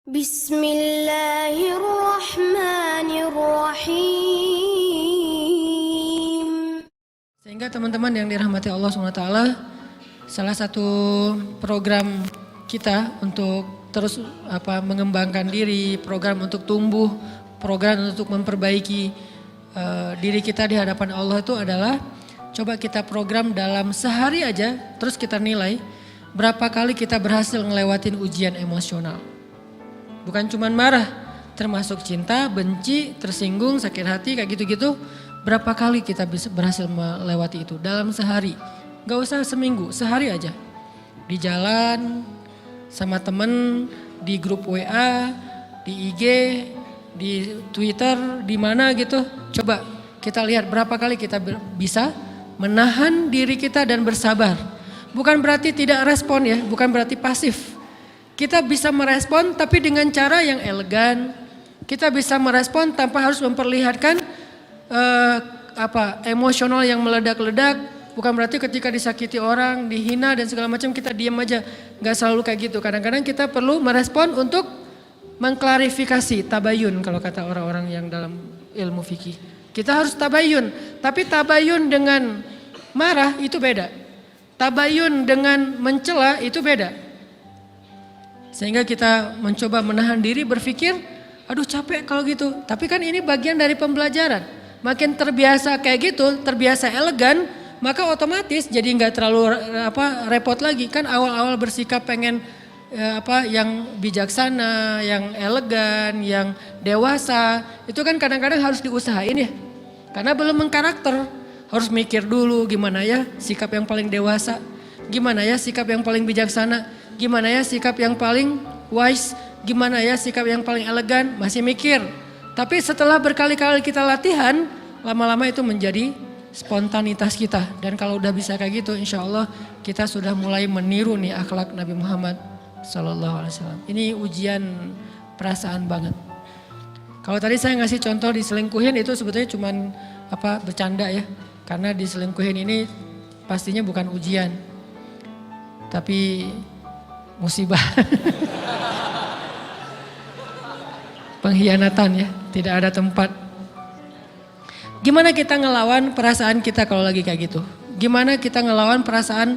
Bismillahirrahmanirrahim. Sehingga teman-teman yang dirahmati Allah SWT, salah satu program kita untuk terus mengembangkan diri, program untuk tumbuh, program untuk memperbaiki diri kita di hadapan Allah itu adalah coba kita program dalam sehari aja, terus kita nilai berapa kali kita berhasil ngelewatin ujian emosional. Bukan cuma marah, termasuk cinta, benci, tersinggung, sakit hati, kayak gitu-gitu. Berapa kali kita bisa berhasil melewati itu dalam sehari. Gak usah seminggu, sehari aja. Di jalan, sama temen, di grup WA, di IG, di Twitter, di mana gitu. Coba kita lihat berapa kali kita bisa menahan diri kita dan bersabar. Bukan berarti tidak respon ya, bukan berarti pasif. Kita bisa merespon tapi dengan cara yang elegan. Kita bisa merespon tanpa harus memperlihatkan emosional yang meledak-ledak. Bukan berarti ketika disakiti orang, dihina dan segala macam kita diam aja. Gak selalu kayak gitu. Kadang-kadang kita perlu merespon untuk mengklarifikasi, tabayun kalau kata orang-orang yang dalam ilmu fikih. Kita harus tabayun. Tapi tabayun dengan marah itu beda. Tabayun dengan mencela itu beda. Sehingga kita mencoba menahan diri berpikir, aduh capek kalau gitu. Tapi kan ini bagian dari pembelajaran. Makin terbiasa kayak gitu, terbiasa elegan, maka otomatis jadi nggak terlalu repot lagi. Kan awal-awal bersikap pengen yang bijaksana, yang elegan, yang dewasa. Itu kan kadang-kadang harus diusahain ya. Karena belum mengkarakter, harus mikir dulu gimana ya sikap yang paling dewasa. Gimana ya sikap yang paling bijaksana. Gimana ya sikap yang paling wise, gimana ya sikap yang paling elegan, masih mikir. Tapi setelah berkali-kali kita latihan, lama-lama itu menjadi spontanitas kita. Dan kalau udah bisa kayak gitu, insya Allah kita sudah mulai meniru nih akhlak Nabi Muhammad SAW. Ini ujian perasaan banget. Kalau tadi saya ngasih contoh diselingkuhin itu sebetulnya cuman bercanda ya. Karena diselingkuhin ini pastinya bukan ujian. Tapi musibah. Pengkhianatan ya, tidak ada tempat. Gimana kita ngelawan perasaan kita kalau lagi kayak gitu? Gimana kita ngelawan perasaan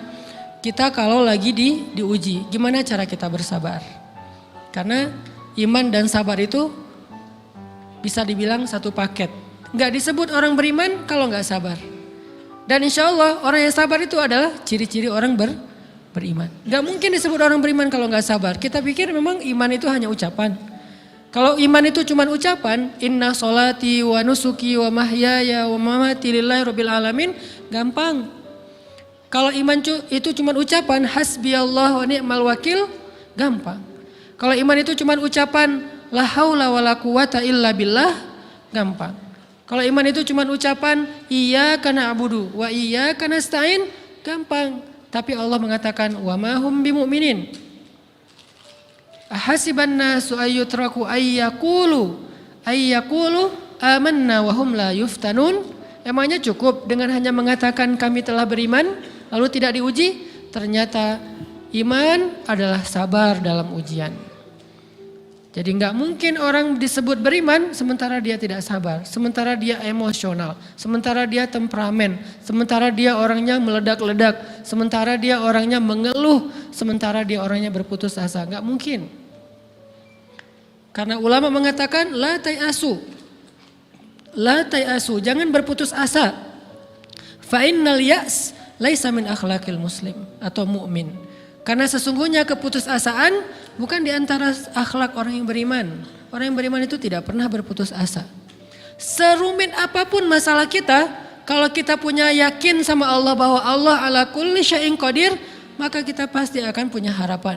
kita kalau lagi diuji? Gimana cara kita bersabar? Karena iman dan sabar itu bisa dibilang satu paket. Gak disebut orang beriman kalau gak sabar. Dan insya Allah orang yang sabar itu adalah ciri-ciri orang beriman. Gak mungkin disebut orang beriman kalau gak sabar. Kita pikir memang iman itu hanya ucapan. Kalau iman itu cuma ucapan, inna sholati wa nusuki wa mahyaya wa mamati lillahi rabbil alamin, gampang. Kalau iman itu cuma ucapan, hasbiyallah wa ni'mal wakil, gampang. Kalau iman itu cuma ucapan, la haula wa la quwata illa billah, gampang. Kalau iman itu cuma ucapan, iyyaka na'budu wa iyyaka nasta'in, gampang. Tapi Allah mengatakan wa ma hum bimu'minin. Ahasiban nasu ayyutraku ayyaqulu amanna wa hum la yuftanun. Emangnya cukup dengan hanya mengatakan kami telah beriman lalu tidak diuji? Ternyata iman adalah sabar dalam ujian. Jadi enggak mungkin orang disebut beriman sementara dia tidak sabar, sementara dia emosional, sementara dia temperamen, sementara dia orangnya meledak-ledak, sementara dia orangnya mengeluh, sementara dia orangnya berputus asa. Enggak mungkin. Karena ulama mengatakan la tayasu. La tayasu, jangan berputus asa. Fa innal ya's laisa min akhlaqil muslim atau mu'min. Karena sesungguhnya keputusasaan bukan di antara akhlak orang yang beriman. Orang yang beriman itu tidak pernah berputus asa. Serumit apapun masalah kita, kalau kita punya yakin sama Allah bahwa Allah ala kulli syai'in qadir, maka kita pasti akan punya harapan.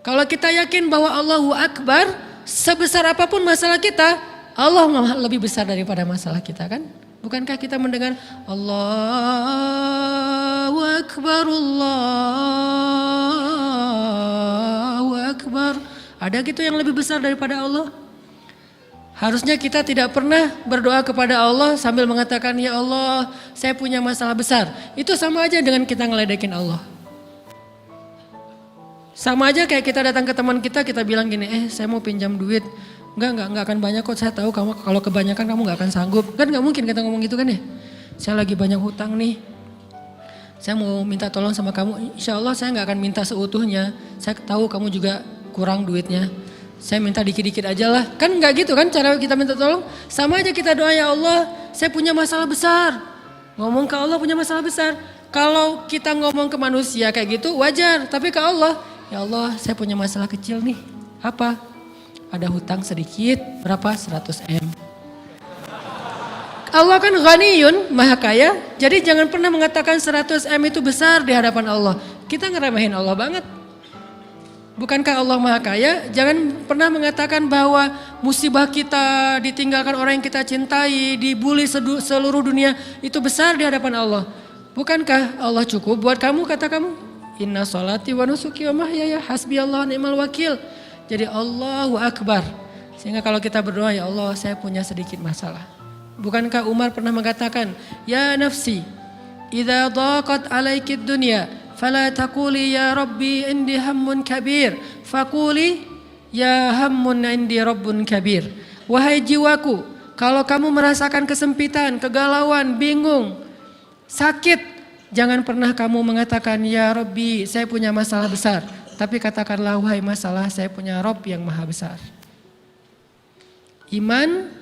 Kalau kita yakin bahwa Allahu Akbar, sebesar apapun masalah kita, Allah lebih besar daripada masalah kita kan? Bukankah kita mendengar Allahu Akbar, Allahu Akbar. Ada gitu yang lebih besar daripada Allah? Harusnya kita tidak pernah berdoa kepada Allah sambil mengatakan ya Allah saya punya masalah besar. Itu sama aja dengan kita ngeledekin Allah. Sama aja kayak kita datang ke teman kita bilang gini, saya mau pinjam duit. Enggak akan banyak kok, saya tahu kamu kalau kebanyakan kamu gak akan sanggup. Kan gak mungkin kita ngomong gitu kan ya. Saya lagi banyak hutang nih, saya mau minta tolong sama kamu. Insya Allah saya gak akan minta seutuhnya. Saya tahu kamu juga kurang duitnya. Saya minta dikit-dikit aja lah. Kan gak gitu kan cara kita minta tolong. Sama aja kita doa, ya Allah saya punya masalah besar. Ngomong ke Allah punya masalah besar. Kalau kita ngomong ke manusia kayak gitu wajar. Tapi ke Allah, ya Allah saya punya masalah kecil nih. Apa? Ada hutang sedikit, berapa? 100 M. Allah kan ghaniyun, maha kaya. Jadi jangan pernah mengatakan 100 M itu besar di hadapan Allah. Kita ngeremehin Allah banget. Bukankah Allah maha kaya? Jangan pernah mengatakan bahwa musibah kita, ditinggalkan orang yang kita cintai, dibully seluruh dunia, itu besar di hadapan Allah. Bukankah Allah cukup buat kamu, kata kamu? Inna sholati wa nusuki wa mahyaya hasbiyallahu ni'mal wakil. Jadi Allahu Akbar. Sehingga kalau kita berdoa, ya Allah saya punya sedikit masalah. Bukankah Umar pernah mengatakan, ya nafsi, idza dhaqat alaikid dunya, fala taquli ya Rabbi indi hammun kabir, faquli ya hammun indi rabbun kabir. Wahai jiwaku, kalau kamu merasakan kesempitan, kegalauan, bingung, sakit, jangan pernah kamu mengatakan, ya Rabbi saya punya masalah besar. Tapi katakanlah, wahai masalah saya punya Rabb yang maha besar. Iman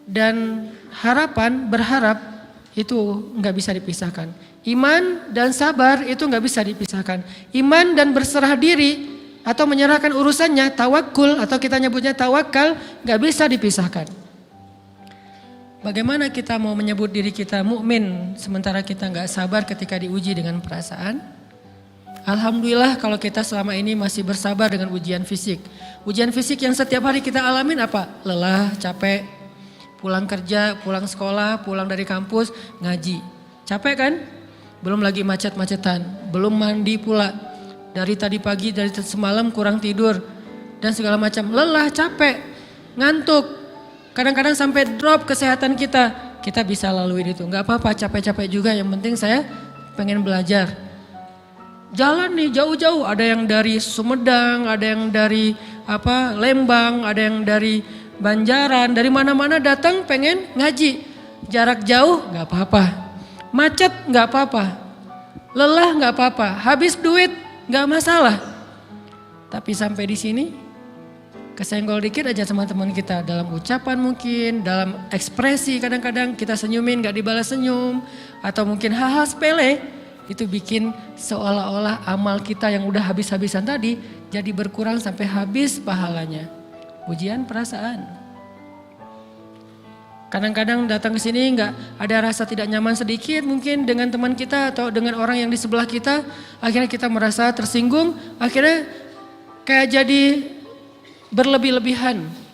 dan harapan, berharap itu nggak bisa dipisahkan. Iman dan sabar itu nggak bisa dipisahkan. Iman dan berserah diri atau menyerahkan urusannya, tawakul atau kita nyebutnya tawakal, nggak bisa dipisahkan. Bagaimana kita mau menyebut diri kita mukmin sementara kita nggak sabar ketika diuji dengan perasaan? Alhamdulillah kalau kita selama ini masih bersabar dengan ujian fisik. Ujian fisik yang setiap hari kita alamin apa? Lelah, capek, pulang kerja, pulang sekolah, pulang dari kampus, ngaji. Capek kan? Belum lagi macet-macetan, belum mandi pula. Dari tadi pagi, dari semalam kurang tidur dan segala macam. Lelah, capek, ngantuk. Kadang-kadang sampai drop kesehatan kita. Kita bisa lalui itu. Gak apa-apa, capek-capek juga, yang penting saya pengen belajar. Jalan nih jauh-jauh, ada yang dari Sumedang, ada yang dari Lembang, ada yang dari Banjaran, dari mana-mana datang pengen ngaji. Jarak jauh nggak apa-apa, macet nggak apa-apa, lelah nggak apa-apa, habis duit nggak masalah. Tapi sampai di sini kesenggol dikit aja sama teman kita dalam ucapan mungkin, dalam ekspresi kadang-kadang kita senyumin nggak dibalas senyum, atau mungkin hal-hal sepele. Itu bikin seolah-olah amal kita yang udah habis-habisan tadi jadi berkurang sampai habis pahalanya. Ujian perasaan. Kadang-kadang datang ke sini nggak ada rasa tidak nyaman sedikit mungkin dengan teman kita atau dengan orang yang di sebelah kita. Akhirnya kita merasa tersinggung, akhirnya kayak jadi berlebih-lebihan.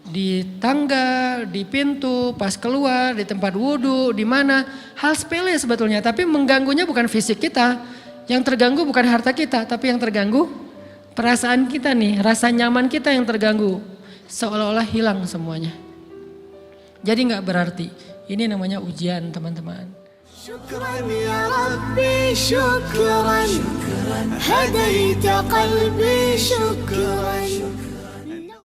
Di tangga, di pintu, pas keluar, di tempat wudhu, di mana. Hal sepele sebetulnya, tapi mengganggunya bukan fisik kita. Yang terganggu bukan harta kita, tapi yang terganggu perasaan kita nih, rasa nyaman kita yang terganggu. Seolah-olah hilang semuanya. Jadi gak berarti, ini namanya ujian teman-teman. Syukran ya Rabbi, syukran, hadaita qalbi, syukran.